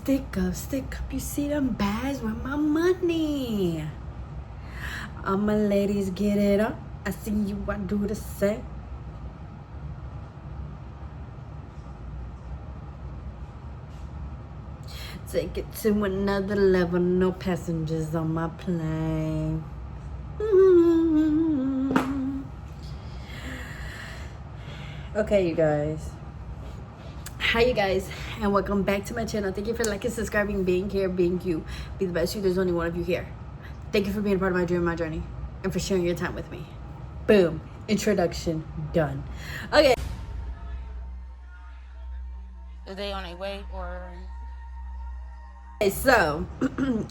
Stick up. You see them bags with my money. All my ladies get it up. I see you, I do the same. Take it to another level. No passengers on my plane. Okay, you guys. Hi, you guys, and welcome back to my channel. Thank you for liking, subscribing, being here, being you. Be the best you. There's only one of you here. Thank you for being a part of my dream, my journey, and for sharing your time with me. Boom. Introduction done. Okay. Are they on a way or? Okay, so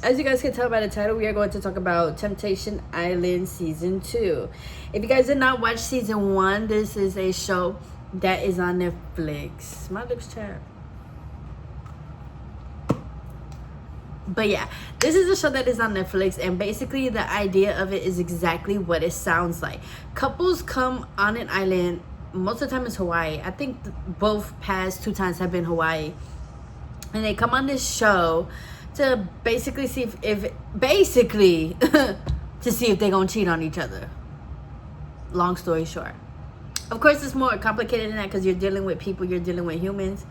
as you guys can tell by the title, we are going to talk about Temptation Island Season 2. If you guys did not watch Season 1, this is a show that is on Netflix. My lips chapped. But yeah, this is a show that is on Netflix, and basically the idea of it is exactly what it sounds like. Couples come on an island. Most of the time it's Hawaii. I think both past 2 times have been Hawaii. And they come on this show to basically see if basically to see if they're gonna cheat on each other. Long story short. Of course, it's more complicated than that because you're dealing with people, you're dealing with humans.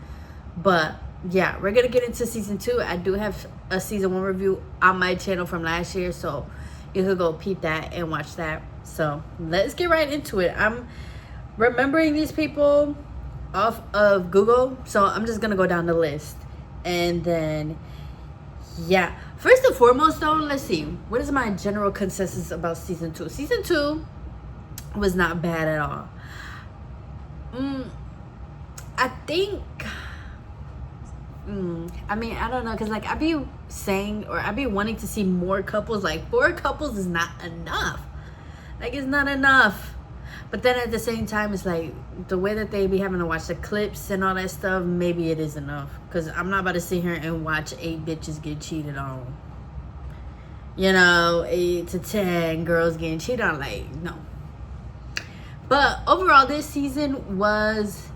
But yeah, we're gonna get into Season 2. I do have a Season 1 review on my channel from last year, so you could go peep that and watch that. So let's get right into it. I'm remembering these people off of Google, so I'm just gonna go down the list. And then yeah, first and foremost though, let's see, what is my general consensus about Season 2? Season 2 was not bad at all. I think I mean, I don't know, because like I be saying, or I be wanting to see more couples. Like 4 couples is not enough. Like, it's not enough. But then at the same time, it's like the way that they be having to watch the clips and all that stuff, maybe it is enough. Because I'm not about to sit here and watch 8 bitches get cheated on. You know, 8 to 10 girls getting cheated on. Like, no. But overall, this season was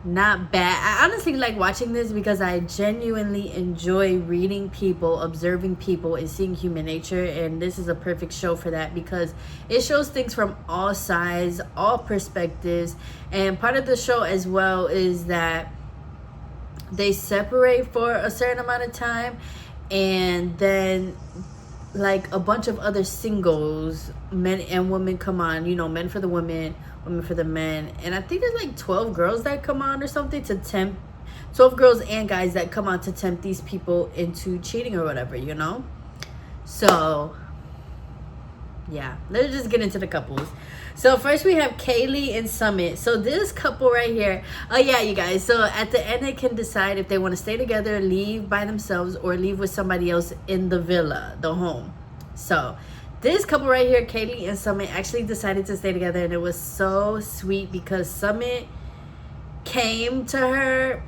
not bad. I honestly like watching this because I genuinely enjoy reading people, observing people, and seeing human nature. And this is a perfect show for that because it shows things from all sides, all perspectives. And part of the show as well is that they separate for a certain amount of time, and then like a bunch of other singles, men and women, come on. You know, men for the women, women for the men. And I think there's like 12 girls that come on or something to tempt, 12 girls and guys that come on to tempt these people into cheating or whatever, you know. So yeah, let's just get into the couples. So first we have Kaylee and Summit. So this couple right here, oh yeah, you guys, so at the end they can decide if they want to stay together, leave by themselves, or leave with somebody else in the villa, the home. So this couple right here, Kaylee and Summit, actually decided to stay together, and it was so sweet because Summit came to her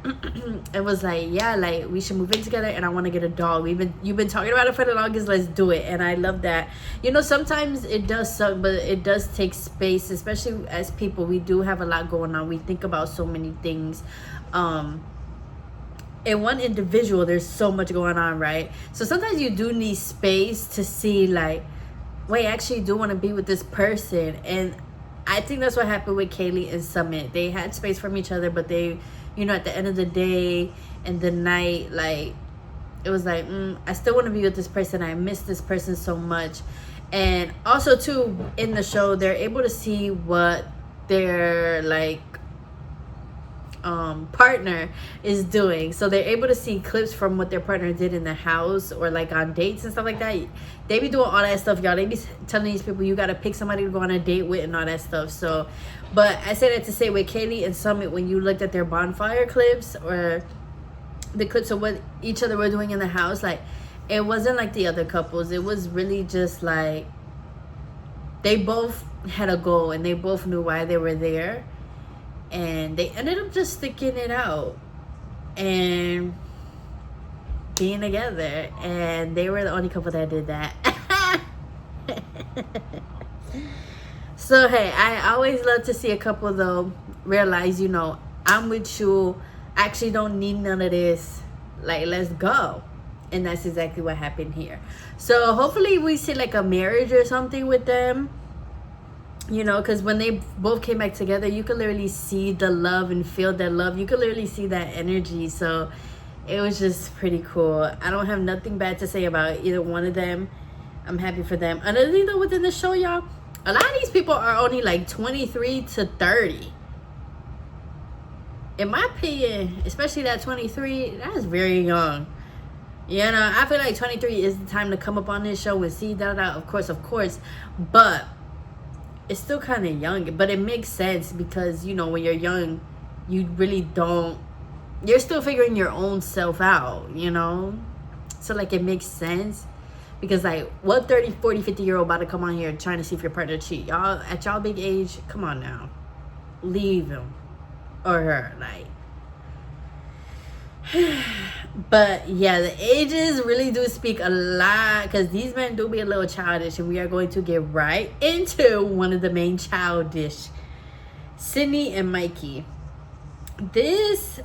and was like, yeah, like we should move in together, and I want to get a dog. You've been talking about it for the longest, let's do it. And I love that. You know, sometimes it does suck, but it does take space, especially as people. We do have a lot going on. We think about so many things. In one individual, there's so much going on, right? So sometimes you do need space to see like, wait, I actually do want to be with this person. And I think that's what happened with Kaylee and Summit. They had space from each other, but they, you know, at the end of the day and the night, like, it was like, I still want to be with this person. I miss this person so much. And also, too, in the show, they're able to see what their, like, partner is doing. So they're able to see clips from what their partner did in the house or like on dates and stuff like that. They be doing all that stuff, y'all. They be telling these people you gotta pick somebody to go on a date with and all that stuff. So, but I say that to say, with Kaylee and Summit, when you looked at their bonfire clips or the clips of what each other were doing in the house, like, it wasn't like the other couples. It was really just like they both had a goal and they both knew why they were there. And they ended up just sticking it out and being together. And they were the only couple that did that. So, hey, I always love to see a couple, though, realize, you know, I'm with you. I actually don't need none of this. like let's go. And that's exactly what happened here. So hopefully we see like a marriage or something with them, you know, because when they both came back together, you could literally see the love and feel that love. You could literally see that energy. So it was just pretty cool. I don't have nothing bad to say about either one of them. I'm happy for them. Another thing though within the show, y'all, a lot of these people are only like 23 to 30. In my opinion, especially that 23, that is very young. You know, I feel like 23 is the time to come up on this show and see that, of course. But it's still kind of young. But it makes sense because, you know, when you're young, you really don't, you're still figuring your own self out, you know? So, like, it makes sense. Because, like, what 30, 40, 50-year-old about to come on here trying to see if your partner cheat? Y'all, at y'all big age, come on now. Leave him or her, like. But yeah, the ages really do speak a lot, because these men do be a little childish, and we are going to get right into one of the main childish, Sydney and Mikey. This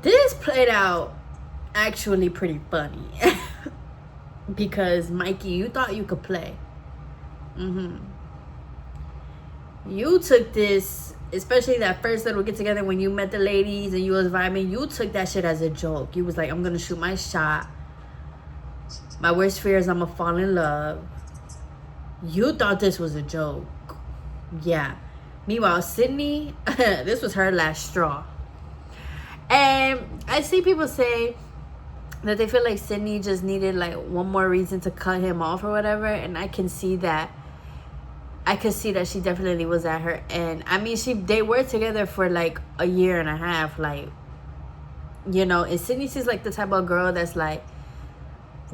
this played out actually pretty funny. Because Mikey, you thought you could play. You took this, especially that first little get together when you met the ladies and you was vibing, you took that shit as a joke. You was like, I'm gonna shoot my shot. My worst fear is I'm gonna fall in love. You thought this was a joke. Yeah. Meanwhile, Sydney, this was her last straw. And I see people say that they feel like Sydney just needed like one more reason to cut him off or whatever, and I can see that. I could see that she definitely was at her end. I mean, they were together for like a year and a half, like, you know. And Sydney seems like the type of girl that's like,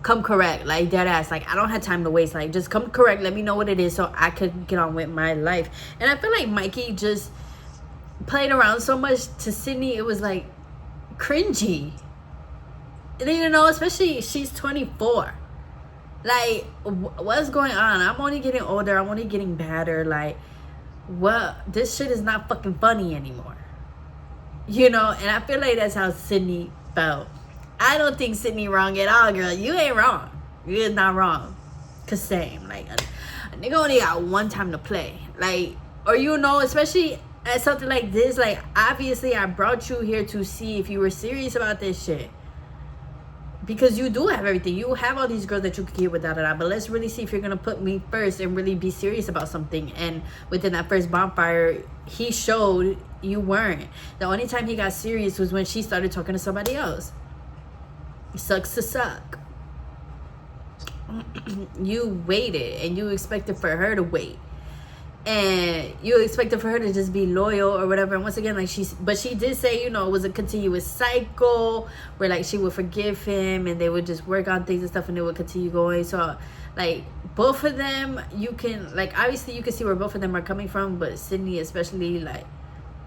come correct, like dead ass, like I don't have time to waste, like just come correct, let me know what it is so I could get on with my life. And I feel like Mikey just played around so much to Sydney, it was like cringy. And you know, especially she's 24. Like, what's going on? I'm only getting older. I'm only getting badder. Like, what? This shit is not fucking funny anymore. You know? And I feel like that's how Sydney felt. I don't think Sydney wrong at all, girl. You ain't wrong. You is not wrong. Cause same. Like, a nigga only got one time to play. Like, or you know, especially at something like this. Like, obviously, I brought you here to see if you were serious about this shit. Because you do have everything. You have all these girls that you could get without it. But let's really see if you're going to put me first and really be serious about something. And within that first bonfire, he showed you weren't. The only time he got serious was when she started talking to somebody else. Sucks to suck. You waited and you expected for her to wait. And you expected for her to just be loyal or whatever. And once again, like but she did say, you know, it was a continuous cycle where like she would forgive him and they would just work on things and stuff and they would continue going. So like both of them, you can like, obviously you can see where both of them are coming from, but Sydney especially, like,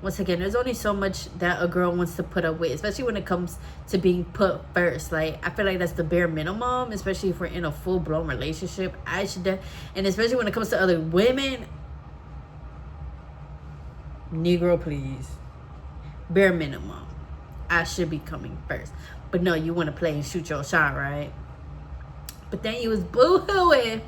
once again, there's only so much that a girl wants to put up with, especially when it comes to being put first. Like, I feel like that's the bare minimum, especially if we're in a full-blown relationship. And especially when it comes to other women, Negro, please. Bare minimum. I should be coming first. But no, you want to play and shoot your shot, right? But then you was boo-hooing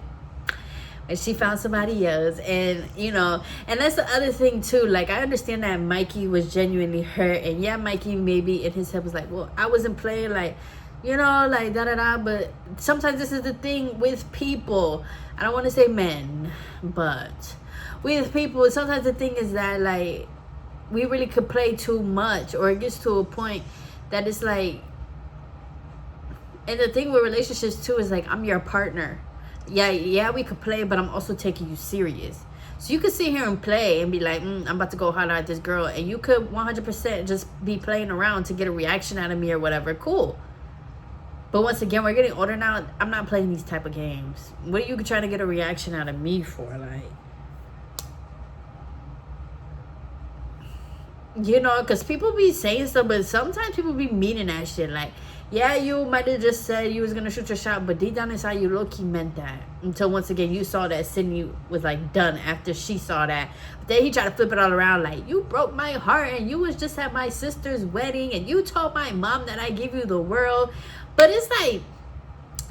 and she found somebody else. And, you know, and that's the other thing, too. Like, I understand that Mikey was genuinely hurt. And, yeah, Mikey maybe in his head was like, well, I wasn't playing, like, you know, like, da-da-da. But sometimes this is the thing with people. I don't want to say men, but with people, sometimes the thing is that, like, we really could play too much, or it gets to a point that it's like, and the thing with relationships too is like, I'm your partner. Yeah, we could play, but I'm also taking you serious. So you could sit here and play and be like, I'm about to go holler at this girl, and you could 100% just be playing around to get a reaction out of me or whatever. Cool. But once again, we're getting older now. I'm not playing these type of games. What are you trying to get a reaction out of me for? Like, you know, because people be saying stuff, but sometimes people be meaning that shit. Like, yeah, you might have just said you was gonna shoot your shot, but deep down inside, you low-key meant that. Until once again, you saw that Sydney was like done after she saw that. But then he tried to flip it all around, like, you broke my heart, and you was just at my sister's wedding, and you told my mom that I give you the world. But it's like,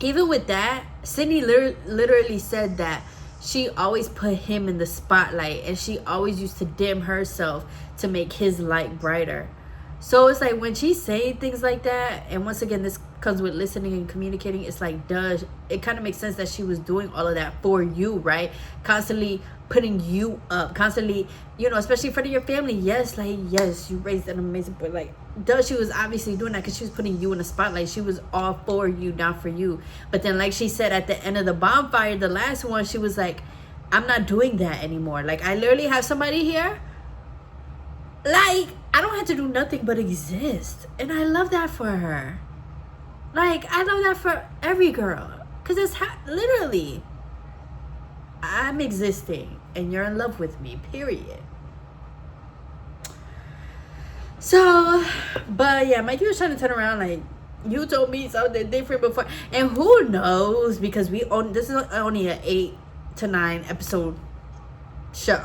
even with that, Sydney literally said that she always put him in the spotlight, and she always used to dim herself to make his light brighter. So it's like when she's saying things like that, and once again, this comes with listening and communicating, it's like, it kind of makes sense that she was doing all of that for you, right? Constantly putting you up, constantly, you know, especially in front of your family. Yes, like, yes, you raised an amazing boy. Like, she was obviously doing that because she was putting you in the spotlight. She was all for you, not for you. But then, like she said at the end of the bonfire, the last one, she was like, I'm not doing that anymore. Like, I literally have somebody here. Like, I don't have to do nothing but exist. And I love that for her. Like, I love that for every girl. Because it's literally, I'm existing and you're in love with me, period. So, but yeah, Mikey was trying to turn around like, you told me something different before. And who knows, because this is only an 8 to 9 episode show.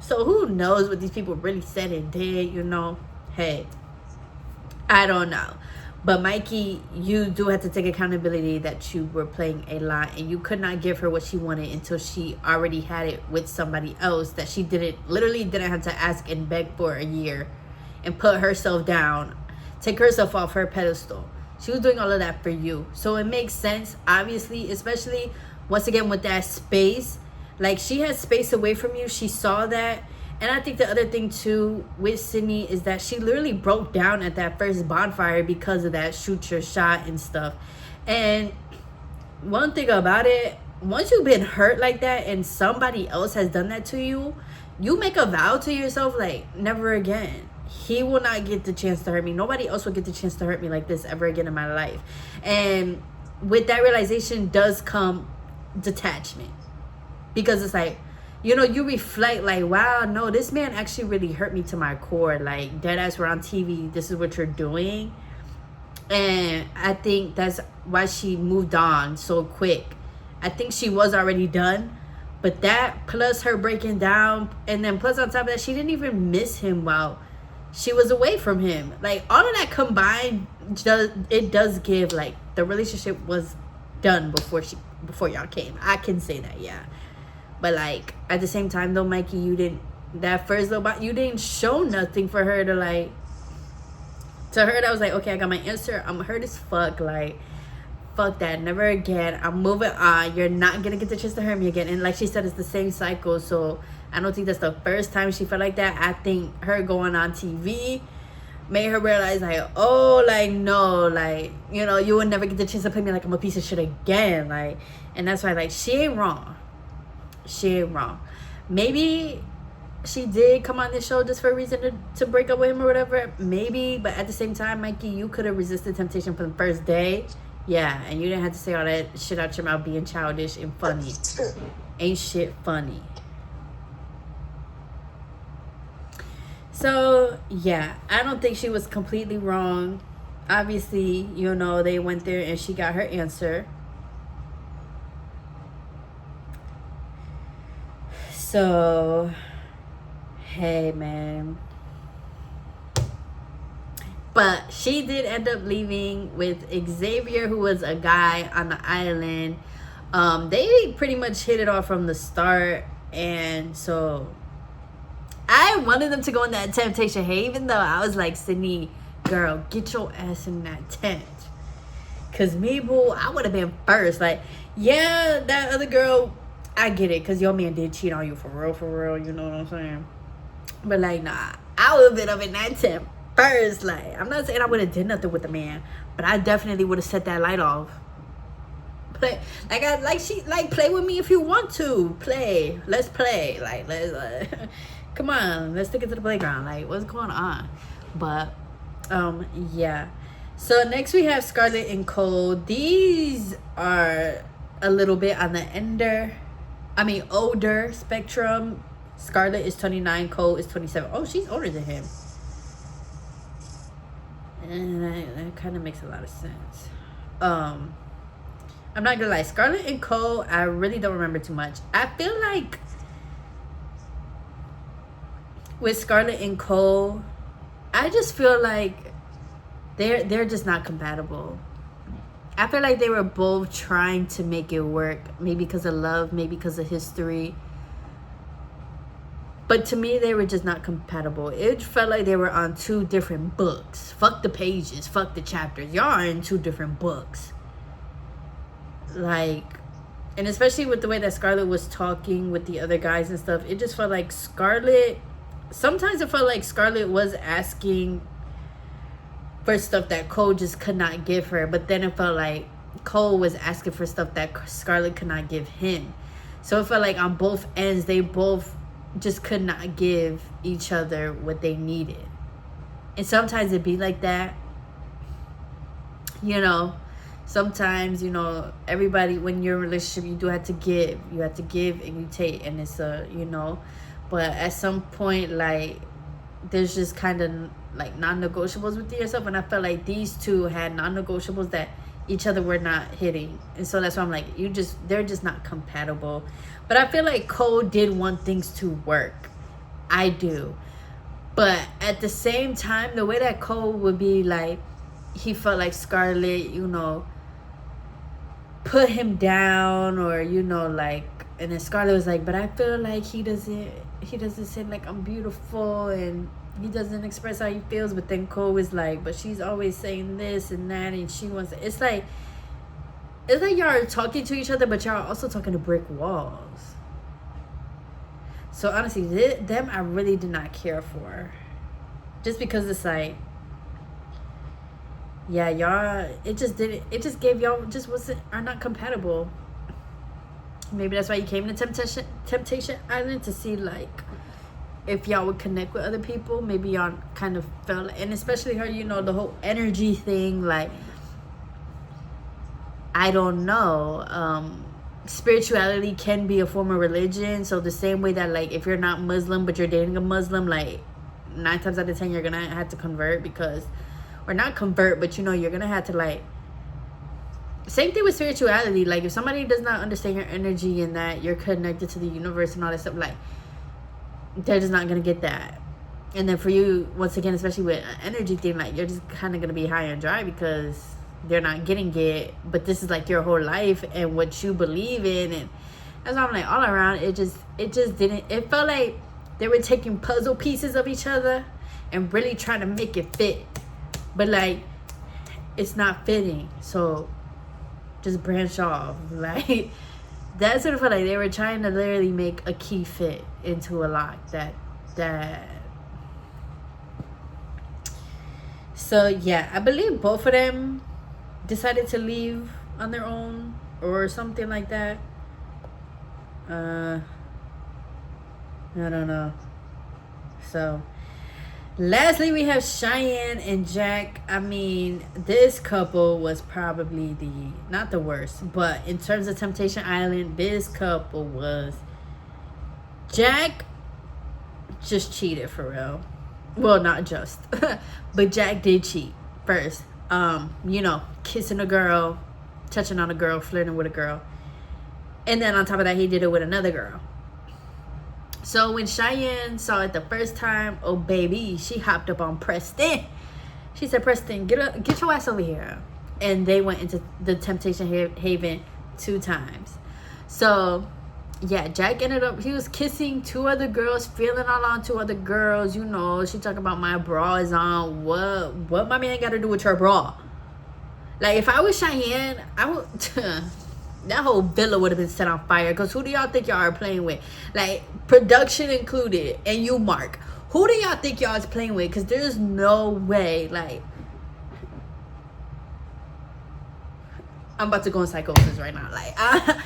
So who knows what these people really said and did, you know? Hey, I don't know. But Mikey, you do have to take accountability that you were playing a lot, and you could not give her what she wanted until she already had it with somebody else that she literally didn't have to ask and beg for a year and put herself down, take herself off her pedestal. She was doing all of that for you. So it makes sense, obviously, especially once again with that space. Like, she had space away from you. She saw that. And I think the other thing, too, with Sydney is that she literally broke down at that first bonfire because of that shoot your shot and stuff. And one thing about it, once you've been hurt like that and somebody else has done that to you, you make a vow to yourself, like, never again. He will not get the chance to hurt me. Nobody else will get the chance to hurt me like this ever again in my life. And with that realization does come detachment. Because it's like, you know, you reflect like, wow, no, this man actually really hurt me to my core. Like, deadass, we're on TV. This is what you're doing. And I think that's why she moved on so quick. I think she was already done. But that plus her breaking down. And then plus on top of that, she didn't even miss him while she was away from him. Like, all of that combined, it does give, like, the relationship was done before y'all came. I can say that, yeah. But, like, at the same time, though, Mikey, you didn't show nothing for her to, like, to her that was like, okay, I got my answer. I'm hurt as fuck. Like, fuck that. Never again. I'm moving on. You're not going to get the chance to hurt me again. And like she said, it's the same cycle. So I don't think that's the first time she felt like that. I think her going on TV made her realize, like, oh, like, no, like, you know, you would never get the chance to play me like I'm a piece of shit again. Like, and that's why, like, she ain't wrong. She ain't wrong. Maybe she did come on this show just for a reason to break up with him or whatever. Maybe. But at the same time, Mikey, you could have resisted temptation from the first day. Yeah. And you didn't have to say all that shit out your mouth being childish and funny. Ain't shit funny. So, yeah. I don't think she was completely wrong. Obviously, you know, they went there and she got her answer. So, hey, man. But she did end up leaving with Xavier, who was a guy on the island. They pretty much hit it off from the start. And so, I wanted them to go in that Temptation Haven, though. I was like, Sydney, girl, get your ass in that tent. Because me, boo, I would have been first. Like, yeah, that other girl, I get it, because your man did cheat on you for real, you know what I'm saying? But, like, nah, I would have been up in that tent first. Like, I'm not saying I would have did nothing with the man, but I definitely would have set that light off. Play, play with me if you want to. Play. Let's play. Like, let's, come on, let's take it to the playground. Like, what's going on? But, yeah. So, next we have Scarlett and Cole. These are a little bit on the older spectrum. Scarlett is 29, Cole is 27. Oh, she's older than him. And that kind of makes a lot of sense. I'm not gonna lie, Scarlett and Cole, I really don't remember too much. I feel like with Scarlett and Cole, I just feel like they're just not compatible. I feel like they were both trying to make it work, maybe because of love, maybe because of history. But to me, they were just not compatible. It felt like they were on two different books. Fuck the pages, fuck the chapters. Y'all are in two different books. Like, and especially with the way that Scarlett was talking with the other guys and stuff, it just felt like Scarlett, sometimes it felt like Scarlett was asking for stuff that Cole just could not give her, but then it felt like Cole was asking for stuff that Scarlett could not give him. So it felt like on both ends, they both just could not give each other what they needed. And sometimes it be like that, you know. Sometimes, you know, everybody, when you're in a relationship, you do have to give. You have to give and you take, and it's you know. But at some point, like, there's just kind of like non-negotiables with yourself, and I felt like these two had non-negotiables that each other were not hitting, and so that's why I'm like, they're just not compatible. But I feel like Cole did want things to work. I do. But at the same time, the way that Cole would be like, he felt like Scarlett, you know, put him down, or, you know, like, and then Scarlett was like, but I feel like he doesn't say like I'm beautiful, and he doesn't express how he feels. But then Cole was like, but she's always saying this and that, and she wants to. It's like y'all are talking to each other, but y'all are also talking to brick walls. So honestly, them I really did not care for, just because it's like, yeah, y'all, it just gave y'all just are not compatible. Maybe that's why you came to Temptation Island, to see like if y'all would connect with other people. Maybe y'all kind of felt, and especially her, you know, the whole energy thing, like, I don't know, spirituality can be a form of religion. So the same way that, like, if you're not Muslim but you're dating a Muslim, like 9 times out of 10 you're gonna have to convert, because, or not convert, but, you know, you're gonna have to, like, same thing with spirituality. Like, if somebody does not understand your energy and that you're connected to the universe and all that stuff, like, they're just not gonna get that. And then for you, once again, especially with an energy thing, like, you're just kind of gonna be high and dry because they're not getting it. But this is like your whole life and what you believe in, and that's why I'm like, all around, it just didn't. It felt like they were taking puzzle pieces of each other and really trying to make it fit, but like, it's not fitting. So just branch off. Like, that's what it felt like. They were trying to literally make a key fit into a lock. So yeah, I believe both of them decided to leave on their own or something like that. I don't know. So lastly, we have Cheyenne and Jack. I mean, this couple was probably not the worst, but in terms of Temptation Island, this couple was, Jack just cheated for real. Well, not just, but Jack did cheat first. You know, kissing a girl, touching on a girl, flirting with a girl. And then on top of that, he did it with another girl. So when Cheyenne saw it the first time, oh baby, she hopped up on Preston. She said, Preston, get your ass over here. And they went into the Temptation Haven 2 times. So yeah, Jack ended up, he was kissing 2 other girls, feeling all on 2 other girls. You know, she talking about my bra is on. What my man got to do with your bra? Like, if I was Cheyenne, I would that whole villa would have been set on fire. Because who do y'all think y'all are playing with? Like, production included, and you, Mark, who do y'all think y'all is playing with? Because there's no way. Like, I'm about to go in psychosis right now. Like,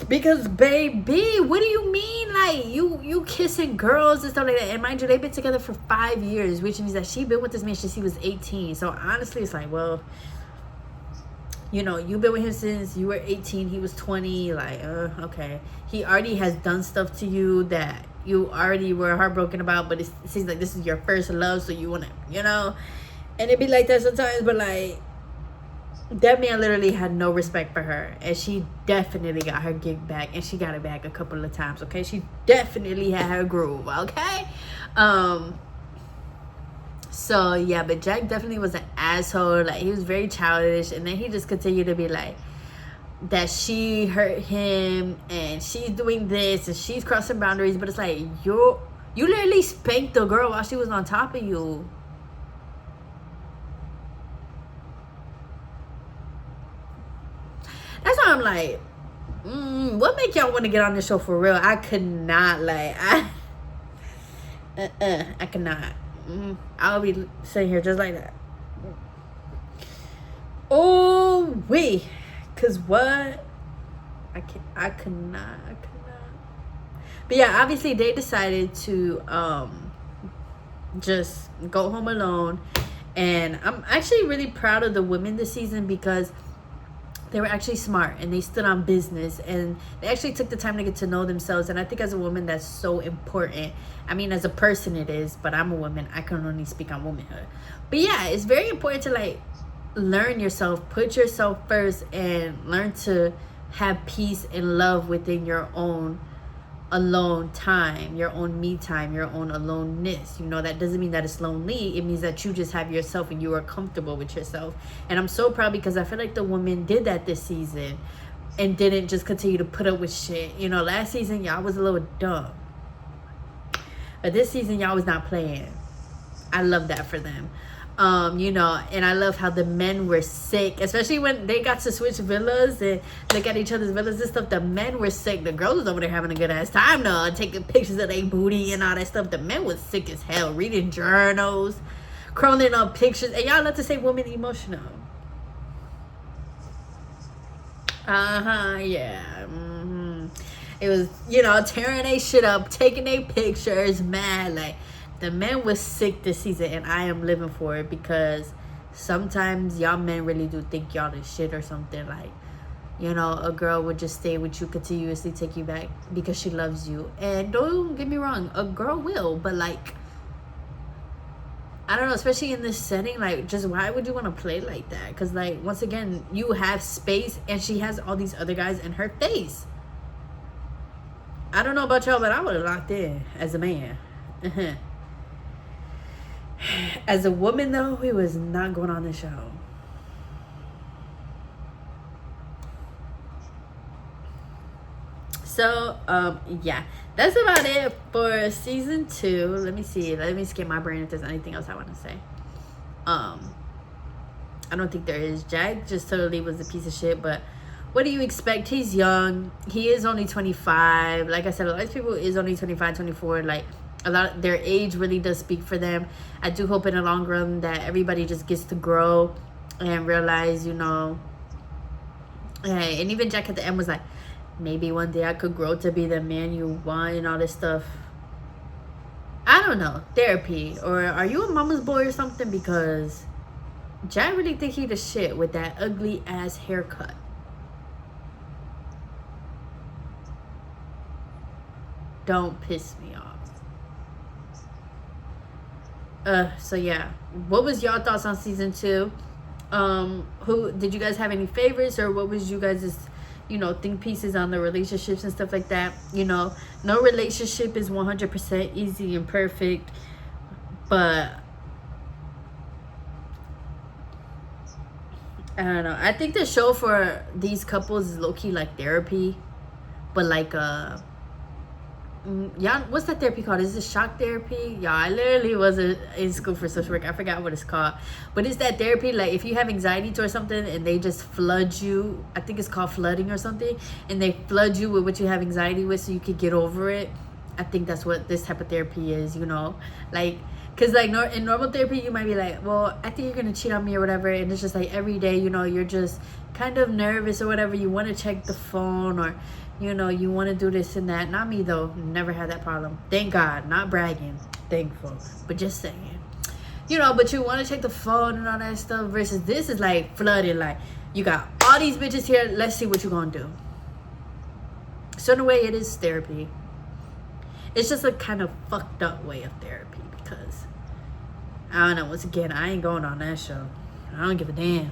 because baby, what do you mean? Like, you kissing girls and stuff like that. And mind you, they've been together for 5 years, which means that she been with this man since he was 18. So honestly, it's like, well, you know, you've been with him since you were 18, he was 20. Like, okay, he already has done stuff to you that you already were heartbroken about, but it seems like this is your first love, so you want to, you know. And it be like that sometimes, but like that man literally had no respect for her, and she definitely got her gig back, and she got it back a couple of times. Okay, she definitely had her groove. Okay, so yeah, but Jack definitely was an asshole. Like, he was very childish, and then he just continued to be like that she hurt him, and she's doing this, and she's crossing boundaries. But it's like, you literally spanked the girl while she was on top of you. That's why I'm like, what make y'all want to get on this show for real? I could not, like, I could not. I'll be sitting here just like that. Oh, wait. Because what? I could not. But yeah, obviously they decided to just go home alone. And I'm actually really proud of the women this season, because they were actually smart, and they stood on business, and they actually took the time to get to know themselves. And I think as a woman, that's so important. I mean, as a person it is, but I'm a woman. I can only speak on womanhood. But yeah, it's very important to like learn yourself, put yourself first, and learn to have peace and love within your own alone time, your own me time, your own aloneness. You know, that doesn't mean that it's lonely. It means that you just have yourself and you are comfortable with yourself. And I'm so proud, because I feel like the women did that this season and didn't just continue to put up with shit. You know, last season y'all was a little dumb, but this season y'all was not playing. I love that for them. You know, and I love how the men were sick, especially when they got to switch villas and look at each other's villas and stuff. The men were sick. The girls was over there having a good ass time, though, taking pictures of their booty and all that stuff. The men was sick as hell, reading journals, crawling up pictures. And y'all love to say women emotional. Yeah. It was, you know, tearing their shit up, taking their pictures, mad. Like, the men was sick this season, and I am living for it, because sometimes y'all men really do think y'all the shit or something. Like, you know, a girl would just stay with you, continuously take you back because she loves you. And don't get me wrong, a girl will, but like, I don't know, especially in this setting, like, just why would you want to play like that? Because, like, once again, you have space, and she has all these other guys in her face. I don't know about y'all, but I would have locked in as a man. As a woman, though, it was not going on the show. So, yeah, that's about it for season 2. Let me see. Let me skip my brain if there's anything else I want to say. I don't think there is. Jack just totally was a piece of shit, but what do you expect? He's young. He is only 25. Like I said, a lot of people is only 25, 24. Like, a lot of their age really does speak for them. I do hope in the long run that everybody just gets to grow and realize, you know, hey, and even Jack at the end was like, maybe one day I could grow to be the man you want and all this stuff. I don't know. Therapy. Or are you a mama's boy or something? Because Jack really think he the shit with that ugly ass haircut. Don't piss me off. So yeah, what was y'all thoughts on season 2? Who did you guys have any favorites, or what was you guys', you know, think pieces on the relationships and stuff like that? You know, no relationship is 100% easy and perfect, but I don't know. I think the show for these couples is low-key like therapy, but like y'all, what's that therapy called? Is it shock therapy? Y'all, I literally was in school for social work. I forgot what it's called, but it's that therapy, like if you have anxiety or something and they just flood you, I think it's called flooding or something, and they flood you with what you have anxiety with so you could get over it. I think that's what this type of therapy is, you know, like, because like in normal therapy you might be like, well, I think you're gonna cheat on me or whatever, and it's just like every day, you know, you're just kind of nervous or whatever, you want to check the phone, or you know, you want to do this and that. Not me though, never had that problem, thank God. Not bragging, thankful, but just saying, you know, but you want to check the phone and all that stuff, versus this is like flooded, like you got all these bitches here, let's see what you gonna do. So in a way it is therapy. It's just a kind of fucked up way of therapy, because I don't know. Once again, I ain't going on that show. I don't give a damn.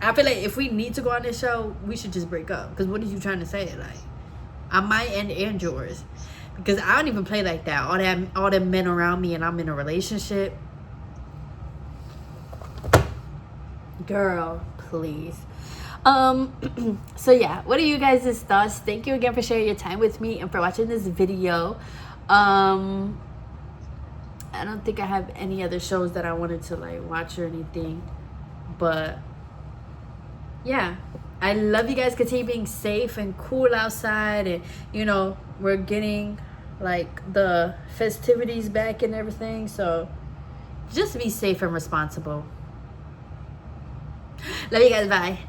I feel like if we need to go on this show, we should just break up. Because what are you trying to say? Like, I might end yours. Because I don't even play like that. All the men around me and I'm in a relationship. Girl, please. So yeah, what are you guys' thoughts? Thank you again for sharing your time with me and for watching this video. I don't think I have any other shows that I wanted to like watch or anything, but yeah, I love you guys. Continue being safe and cool outside, and you know, we're getting like the festivities back and everything, so just be safe and responsible. Love you guys. Bye.